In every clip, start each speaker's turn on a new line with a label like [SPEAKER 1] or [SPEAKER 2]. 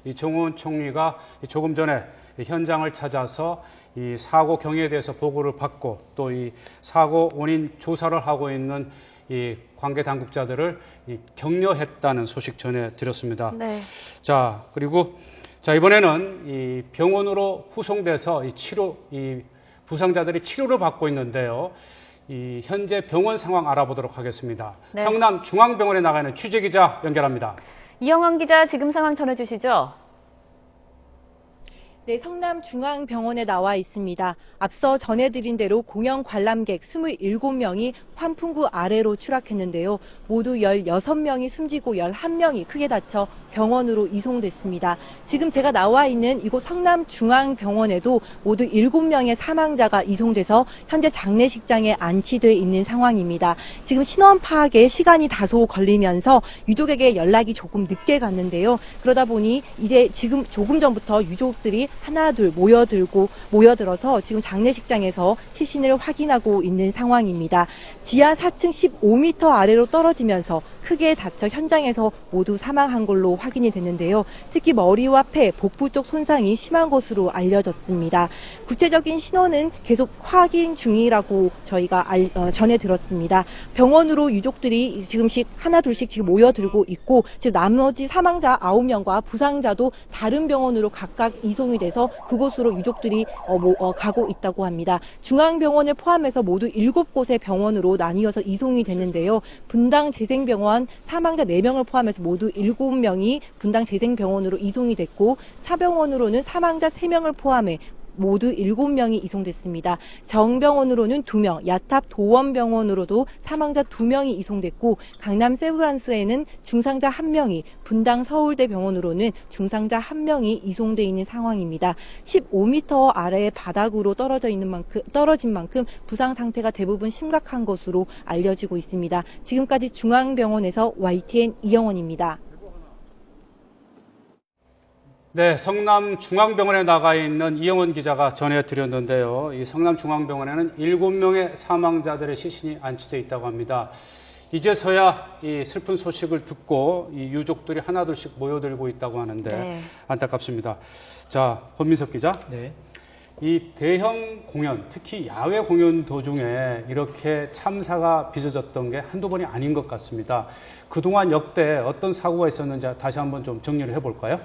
[SPEAKER 1] 이 정우원 총리가 조금 전에 현장을 찾아서 이 사고 경위에 대해서 보고를 받고 또 이 사고 원인 조사를 하고 있는 이 관계 당국자들을 격려했다는 소식 전해드렸습니다.
[SPEAKER 2] 네.
[SPEAKER 1] 자, 그리고 이번에는 이 병원으로 후송돼서 이 부상자들이 치료를 받고 있는데요. 이 현재 병원 상황 알아보도록 하겠습니다.
[SPEAKER 2] 네.
[SPEAKER 1] 성남중앙병원에 나가 있는 취재기자 연결합니다.
[SPEAKER 2] 이영환 기자, 지금 상황 전해주시죠.
[SPEAKER 3] 네, 성남중앙병원에 나와 있습니다. 앞서 전해드린 대로 공연 관람객 27명이 환풍구 아래로 추락했는데요. 모두 16명이 숨지고 11명이 크게 다쳐 병원으로 이송됐습니다. 지금 제가 나와 있는 이곳 성남중앙병원에도 모두 7명의 사망자가 이송돼서 현재 장례식장에 안치돼 있는 상황입니다. 지금 신원 파악에 시간이 다소 걸리면서 유족에게 연락이 조금 늦게 갔는데요. 그러다 보니 이제 지금 조금 전부터 유족들이 하나 둘 모여들어서 지금 장례식장에서 시신을 확인하고 있는 상황입니다. 지하 4층 15m 아래로 떨어지면서 크게 다쳐 현장에서 모두 사망한 걸로 확인이 됐는데요. 특히 머리와 폐, 복부 쪽 손상이 심한 것으로 알려졌습니다. 구체적인 신원은 계속 확인 중이라고 저희가 전해 들었습니다. 병원으로 유족들이 지금씩 하나 둘씩 지금 모여들고 있고 지금 나머지 사망자 9명과 부상자도 다른 병원으로 각각 이송이 돼서 그곳으로 유족들이 가고 있다고 합니다. 중앙병원을 포함해서 모두 7곳의 병원으로 나뉘어서 이송이 됐는데요. 분당 재생병원 사망자 4명을 포함해서 모두 7명이 분당 재생병원으로 이송이 됐고 차병원으로는 사망자 3명을 포함해 모두 7명이 이송됐습니다. 정병원으로는 2명, 야탑 도원병원으로도 사망자 2명이 이송됐고 강남 세브란스에는 중상자 1명이, 분당 서울대병원으로는 중상자 1명이 이송돼 있는 상황입니다. 15m 아래의 바닥으로 떨어진 만큼 부상 상태가 대부분 심각한 것으로 알려지고 있습니다. 지금까지 중앙병원에서 YTN 이영원입니다.
[SPEAKER 1] 네, 성남중앙병원에 나가 있는 이영원 기자가 전해드렸는데요. 이 성남중앙병원에는 7명의 사망자들의 시신이 안치되어 있다고 합니다. 이제서야 이 슬픈 소식을 듣고 이 유족들이 하나둘씩 모여들고 있다고 하는데
[SPEAKER 2] 네.
[SPEAKER 1] 안타깝습니다. 자, 권민석 기자.
[SPEAKER 4] 네.
[SPEAKER 1] 이 대형 공연, 특히 야외 공연 도중에 이렇게 참사가 빚어졌던 게 한두 번이 아닌 것 같습니다. 그동안 역대 어떤 사고가 있었는지 다시 한번 좀 정리를 해볼까요?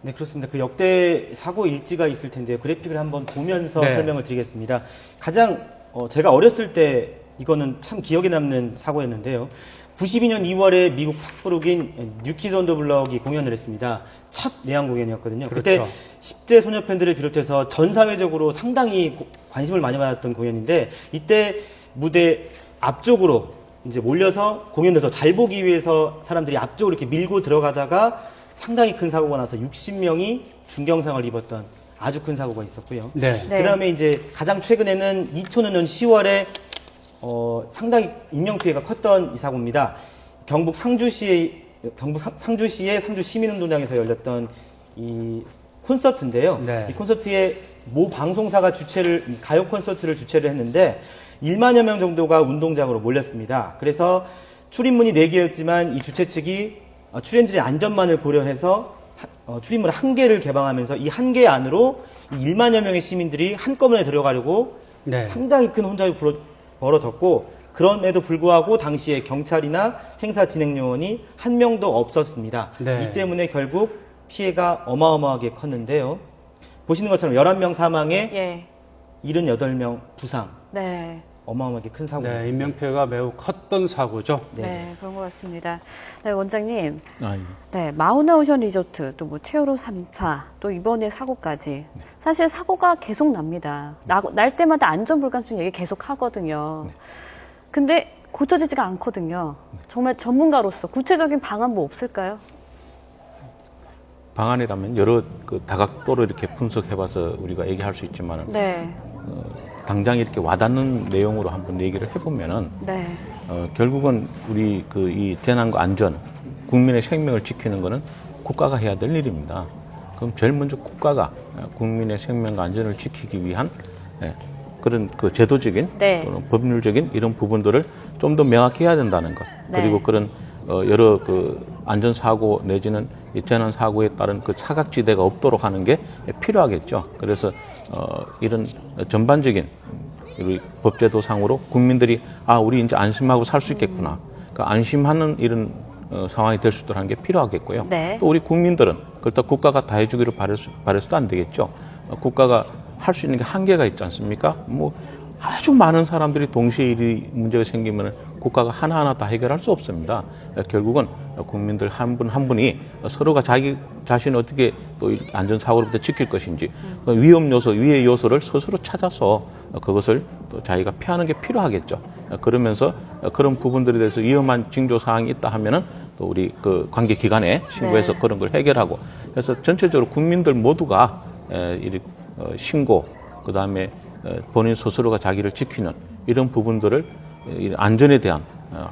[SPEAKER 4] 네, 그렇습니다. 그 역대 사고 일지가 있을 텐데요. 그래픽을 한번 보면서
[SPEAKER 1] 네.
[SPEAKER 4] 설명을 드리겠습니다. 가장 제가 어렸을 때 이거는 참 기억에 남는 사고였는데요. 92년 2월에 미국 팝그룹인 뉴키즈 온 더 블럭이 공연을 했습니다. 첫 내한 공연이었거든요.
[SPEAKER 1] 그렇죠.
[SPEAKER 4] 그때 10대 소녀 팬들을 비롯해서 전 사회적으로 상당히 관심을 많이 받았던 공연인데 이때 무대 앞쪽으로 이제 몰려서 공연을 더 잘 보기 위해서 사람들이 앞쪽으로 이렇게 밀고 들어가다가 상당히 큰 사고가 나서 60명이 중경상을 입었던 아주 큰 사고가 있었고요.
[SPEAKER 1] 네.
[SPEAKER 2] 네.
[SPEAKER 4] 그다음에 이제 가장 최근에는 2005년 10월에 상당히 인명피해가 컸던 이 사고입니다. 경북 상주시의 상주 시민운동장에서 열렸던 이 콘서트인데요.
[SPEAKER 1] 네.
[SPEAKER 4] 이 콘서트에 모 방송사가 가요 콘서트를 주최를 했는데 1만여 명 정도가 운동장으로 몰렸습니다. 그래서 출입문이 4개였지만 이 주최 측이 출연진의 안전만을 고려해서 출입문 1개를 개방하면서 이 1개 안으로 이 1만여 명의 시민들이 한꺼번에 들어가려고
[SPEAKER 1] 네.
[SPEAKER 4] 상당히 큰 혼잡이 벌어졌고 그럼에도 불구하고 당시에 경찰이나 행사 진행 요원이 한 명도 없었습니다.
[SPEAKER 1] 네.
[SPEAKER 4] 이 때문에 결국 피해가 어마어마하게 컸는데요. 보시는 것처럼 11명 사망에
[SPEAKER 2] 예.
[SPEAKER 4] 78명 부상.
[SPEAKER 2] 네.
[SPEAKER 4] 어마어마하게 큰 사고입니다.
[SPEAKER 1] 네, 인명피해가 매우 컸던 사고죠.
[SPEAKER 2] 네, 그런 것 같습니다. 네, 원장님.
[SPEAKER 5] 예.
[SPEAKER 2] 네, 마우나오션 리조트, 또 뭐 최우로 3차, 또 이번에 사고까지. 사실 사고가 계속 납니다. 날 때마다 안전 불감증 얘기 계속 하거든요. 근데 고쳐지지가 않거든요. 정말 전문가로서 구체적인 방안 뭐 없을까요?
[SPEAKER 5] 방안이라면 여러 다각도로 이렇게 분석해봐서 우리가 얘기할 수 있지만
[SPEAKER 2] 네.
[SPEAKER 5] 당장 이렇게 와닿는 내용으로 한번 얘기를 해보면은
[SPEAKER 2] 네.
[SPEAKER 5] 결국은 우리 이 재난과 안전, 국민의 생명을 지키는 것은 국가가 해야 될 일입니다. 그럼 제일 먼저 국가가 국민의 생명과 안전을 지키기 위한 그런 제도적인
[SPEAKER 2] 네.
[SPEAKER 5] 또는 법률적인 이런 부분들을 좀 더 명확히 해야 된다는 것.
[SPEAKER 2] 네.
[SPEAKER 5] 그리고 그런 여러 안전사고 내지는 이 재난 사고에 따른 그 사각지대가 없도록 하는 게 필요하겠죠. 그래서 이런 전반적인 우리 법제도상으로 국민들이 우리 이제 안심하고 살 수 있겠구나. 그러니까 안심하는 이런 상황이 될 수 있도록 하는 게 필요하겠고요.
[SPEAKER 2] 네.
[SPEAKER 5] 또 우리 국민들은 그렇다고 국가가 다 해주기로 바라서도 안 되겠죠. 국가가 할 수 있는 게 한계가 있지 않습니까? 뭐 아주 많은 사람들이 동시에 이 문제가 생기면 국가가 하나하나 다 해결할 수 없습니다. 결국은 국민들 한 분 한 분이 서로가 자기 자신을 어떻게 또 안전사고로부터 지킬 것인지 위험 요소, 위해 요소를 스스로 찾아서 그것을 또 자기가 피하는 게 필요하겠죠. 그러면서 그런 부분들에 대해서 위험한 징조 사항이 있다 하면은 또 우리 그 관계 기관에 신고해서
[SPEAKER 2] 네.
[SPEAKER 5] 그런 걸 해결하고 그래서 전체적으로 국민들 모두가 신고 그다음에 본인 스스로가 자기를 지키는 이런 부분들을 안전에 대한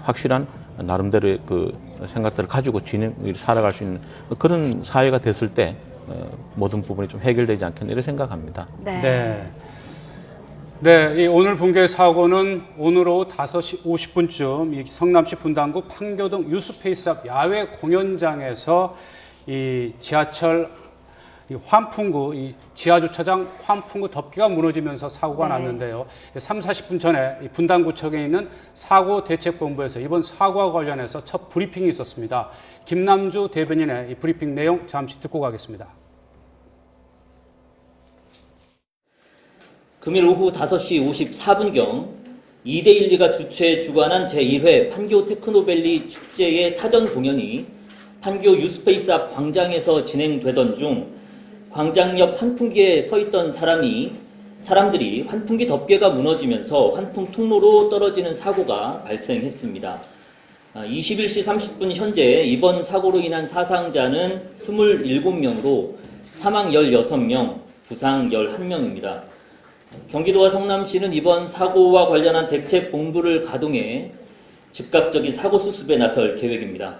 [SPEAKER 5] 확실한 나름대로의 그 생각들을 가지고 살아갈 수 있는 그런 사회가 됐을 때 모든 부분이 좀 해결되지 않겠나 이렇게 생각합니다.
[SPEAKER 2] 네.
[SPEAKER 1] 네. 네, 이 오늘 붕괴 사고는 오늘 오후 5시 50분쯤 이 성남시 분당구 판교동 유스페이스 앞 야외 공연장에서 이 지하철 이 환풍구, 이 지하주차장 환풍구 덮개가 무너지면서 사고가
[SPEAKER 2] 네.
[SPEAKER 1] 났는데요. 3, 40분 전에 이 분당구청에 있는 사고대책본부에서 이번 사고와 관련해서 첫 브리핑이 있었습니다. 김남주 대변인의 이 브리핑 내용 잠시 듣고 가겠습니다.
[SPEAKER 6] 금일 오후 5시 54분경 2대1리가 주관한 제1회 판교 테크노밸리 축제의 사전 공연이 판교 유스페이스 앞 광장에서 진행되던 중 광장 옆 환풍기에 서 있던 사람들이 환풍기 덮개가 무너지면서 환풍 통로로 떨어지는 사고가 발생했습니다. 21시 30분 현재 이번 사고로 인한 사상자는 27명으로 사망 16명, 부상 11명입니다. 경기도와 성남시는 이번 사고와 관련한 대책본부를 가동해 즉각적인 사고 수습에 나설 계획입니다.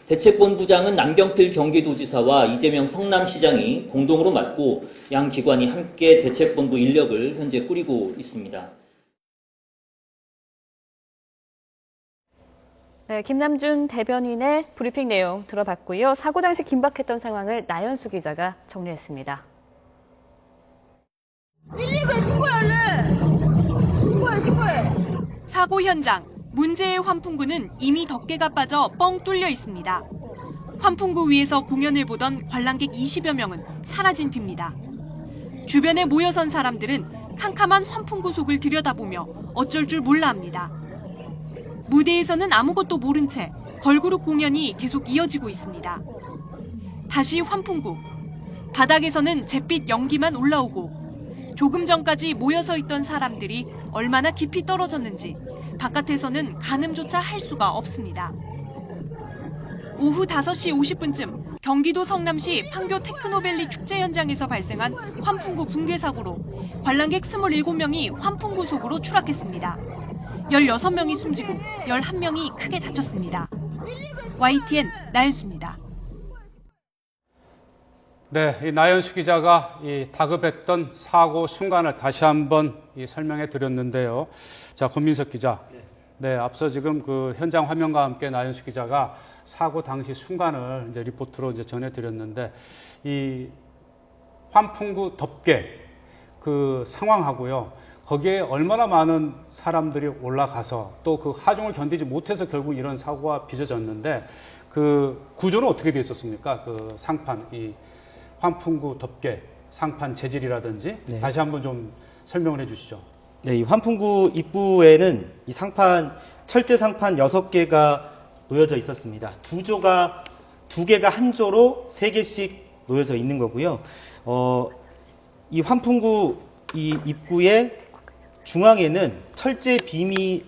[SPEAKER 6] 대책본부장은 남경필 경기도지사와 이재명 성남시장이 공동으로 맡고 양 기관이 함께 대책본부 인력을 현재 꾸리고 있습니다.
[SPEAKER 2] 네, 김남준 대변인의 브리핑 내용 들어봤고요. 사고 당시 긴박했던 상황을 나연수 기자가 정리했습니다.
[SPEAKER 7] 119에 신고해, 신고해.
[SPEAKER 8] 사고 현장, 문제의 환풍구는 이미 덮개가 빠져 뻥 뚫려 있습니다. 환풍구 위에서 공연을 보던 관람객 20여 명은 사라진 뒤입니다. 주변에 모여선 사람들은 캄캄한 환풍구 속을 들여다보며 어쩔 줄 몰라 합니다. 무대에서는 아무것도 모른 채 걸그룹 공연이 계속 이어지고 있습니다. 다시 환풍구. 바닥에서는 잿빛 연기만 올라오고 조금 전까지 모여서 있던 사람들이 얼마나 깊이 떨어졌는지 바깥에서는 가늠조차 할 수가 없습니다. 오후 5시 50분쯤 경기도 성남시 판교 테크노밸리 축제 현장에서 발생한 환풍구 붕괴 사고로 관람객 27명이 환풍구 속으로 추락했습니다. 16명이 숨지고 11명이 크게 다쳤습니다. YTN 나연수입니다.
[SPEAKER 1] 네, 이 나연수 기자가 이 다급했던 사고 순간을 다시 한번 설명해 드렸는데요. 자, 권민석 기자. 네, 앞서 지금 그 현장 화면과 함께 나연수 기자가 사고 당시 순간을 이제 리포트로 이제 전해 드렸는데 이 환풍구 덮개 그 상황하고요. 거기에 얼마나 많은 사람들이 올라가서 또 그 하중을 견디지 못해서 결국 이런 사고가 빚어졌는데 그 구조는 어떻게 되어 있었습니까? 그 상판, 이 환풍구 덮개, 상판 재질이라든지
[SPEAKER 4] 네.
[SPEAKER 1] 다시 한번 좀 설명을 해 주시죠.
[SPEAKER 4] 네, 이 환풍구 입구에는 이 철제 상판 6개가 놓여져 있었습니다. 두 개가 한 조로 3개씩 놓여져 있는 거고요. 이 환풍구 이 입구의 중앙에는 철제 빔이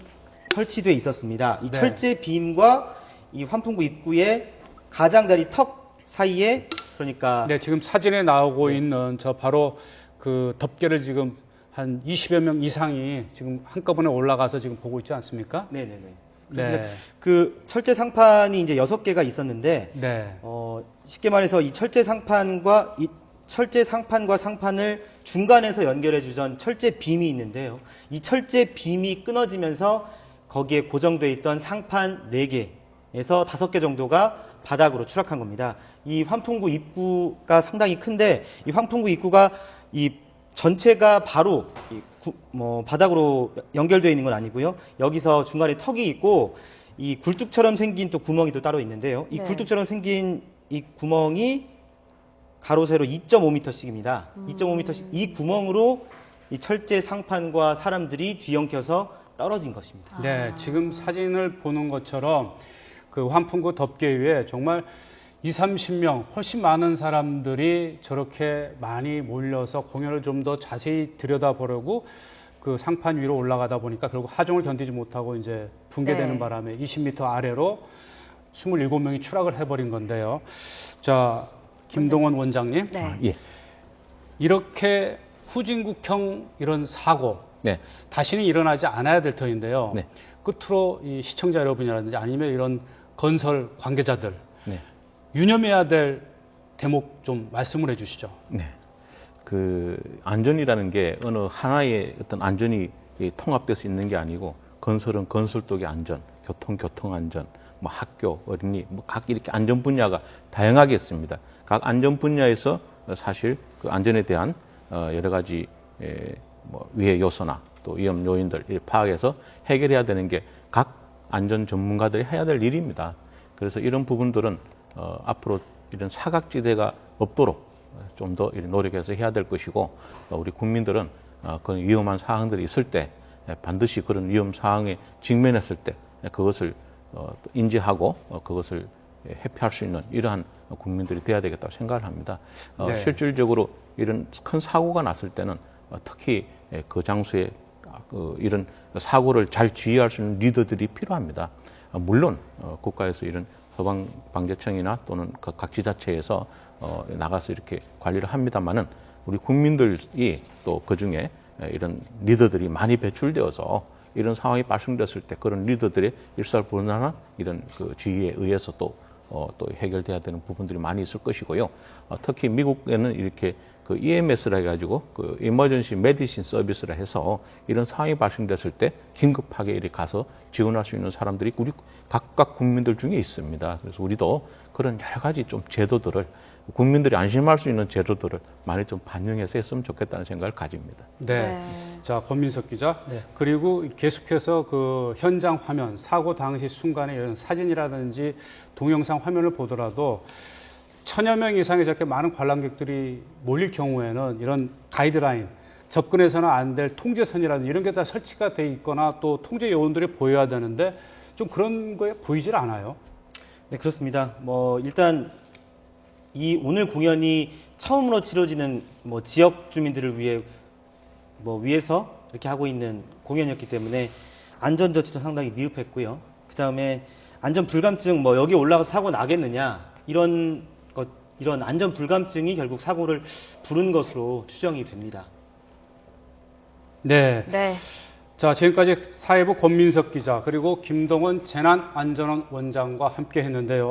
[SPEAKER 4] 설치되어 있었습니다. 이
[SPEAKER 1] 네.
[SPEAKER 4] 철제 빔과 이 환풍구 입구의 가장자리 턱 사이에 그러니까
[SPEAKER 1] 네, 지금 사진에 나오고 있는 저 바로 그 덮개를 지금 한 20여 명 이상이 지금 한꺼번에 올라가서 지금 보고 있지 않습니까?
[SPEAKER 4] 네네네.
[SPEAKER 1] 네.
[SPEAKER 4] 그렇습니다. 그 철제 상판이 이제 6개가 있었는데
[SPEAKER 1] 네.
[SPEAKER 4] 쉽게 말해서 이 철제 상판과 상판을 중간에서 연결해 주던 철제 빔이 있는데요. 이 철제 빔이 끊어지면서 거기에 고정되어 있던 상판 4개에서 5개 정도가 바닥으로 추락한 겁니다. 이 환풍구 입구가 상당히 큰데 이 환풍구 입구가 이 전체가 바로 바닥으로 연결되어 있는 건 아니고요. 여기서 중간에 턱이 있고 이 굴뚝처럼 생긴 또 구멍이 또 따로 있는데요. 이
[SPEAKER 2] 네.
[SPEAKER 4] 굴뚝처럼 생긴 이 구멍이 가로 세로 2.5m씩입니다. 2.5m씩 이 구멍으로 이 철제 상판과 사람들이 뒤엉켜서 떨어진 것입니다.
[SPEAKER 1] 네, 지금 사진을 보는 것처럼 그 환풍구 덮개 위에 정말 20-30명, 훨씬 많은 사람들이 저렇게 많이 몰려서 공연을 좀 더 자세히 들여다보려고 그 상판 위로 올라가다 보니까 결국 하중을 견디지 못하고 이제 붕괴되는
[SPEAKER 2] 네.
[SPEAKER 1] 바람에 20m 아래로 27명이 추락을 해버린 건데요. 자, 김동원 원장님.
[SPEAKER 2] 네.
[SPEAKER 5] 예.
[SPEAKER 1] 이렇게 후진국형 이런 사고
[SPEAKER 5] 네.
[SPEAKER 1] 다시는 일어나지 않아야 될 터인데요.
[SPEAKER 5] 네.
[SPEAKER 1] 끝으로 이 시청자 여러분이라든지 아니면 이런 건설 관계자들
[SPEAKER 5] 네.
[SPEAKER 1] 유념해야 될 대목 좀 말씀을 해주시죠.
[SPEAKER 5] 네. 그 안전이라는 게 어느 하나의 어떤 안전이 통합돼서 있는 게 아니고 건설은 건설독의 안전, 교통 안전, 뭐 학교, 어린이, 뭐 각 이렇게 안전 분야가 다양하게 있습니다. 각 안전 분야에서 사실 그 안전에 대한 여러 가지 뭐 위해 요소나 또 위험 요인들 파악해서 해결해야 되는 게 각 안전 전문가들이 해야 될 일입니다. 그래서 이런 부분들은 앞으로 이런 사각지대가 없도록 좀 더 노력해서 해야 될 것이고 우리 국민들은 그런 위험한 사항들이 있을 때 반드시 그런 위험 사항에 직면했을 때 그것을 인지하고 그것을 회피할 수 있는 이러한 국민들이 돼야 되겠다고 생각을 합니다.
[SPEAKER 1] 네.
[SPEAKER 5] 실질적으로 이런 큰 사고가 났을 때는 특히 그 장소에 이런 사고를 잘 지휘할 수 있는 리더들이 필요합니다. 물론 국가에서 이런 소방방재청이나 또는 각 지자체에서 나가서 이렇게 관리를 합니다만은 우리 국민들이 또 그중에 이런 리더들이 많이 배출되어서 이런 상황이 발생됐을 때 그런 리더들의 일사불란한 이런 그 지휘에 의해서 또 해결돼야 되는 부분들이 많이 있을 것이고요. 특히 미국에는 이렇게 그 EMS라 해가지고 그 Emergency Medicine Service라 해서 이런 상황이 발생됐을 때 긴급하게 이렇게 가서 지원할 수 있는 사람들이 우리 각각 국민들 중에 있습니다. 그래서 우리도 그런 여러 가지 좀 제도들을 국민들이 안심할 수 있는 제도들을 많이 좀 반영해서 했으면 좋겠다는 생각을 가집니다.
[SPEAKER 1] 네.
[SPEAKER 2] 네.
[SPEAKER 1] 자, 권민석 기자. 그리고 계속해서 그 현장 화면, 사고 당시 순간의 이런 사진이라든지 동영상 화면을 보더라도 1000여 명 이상의 저렇게 많은 관람객들이 몰릴 경우에는 이런 가이드라인, 접근해서는 안 될 통제선이라든지 이런 게 다 설치가 돼 있거나 또 통제 요원들이 보여야 되는데 좀 그런 거에 보이질 않아요.
[SPEAKER 4] 네, 그렇습니다. 일단 이 오늘 공연이 처음으로 치러지는 지역 주민들을 위해서 이렇게 하고 있는 공연이었기 때문에 안전 조치도 상당히 미흡했고요. 그 다음에 안전 불감증, 여기 올라가서 사고 나겠느냐 이런 안전 불감증이 결국 사고를 부른 것으로 추정이 됩니다.
[SPEAKER 1] 네.
[SPEAKER 2] 네.
[SPEAKER 1] 자, 지금까지 사회부 권민석 기자 그리고 김동원 재난안전원 원장과 함께 했는데요.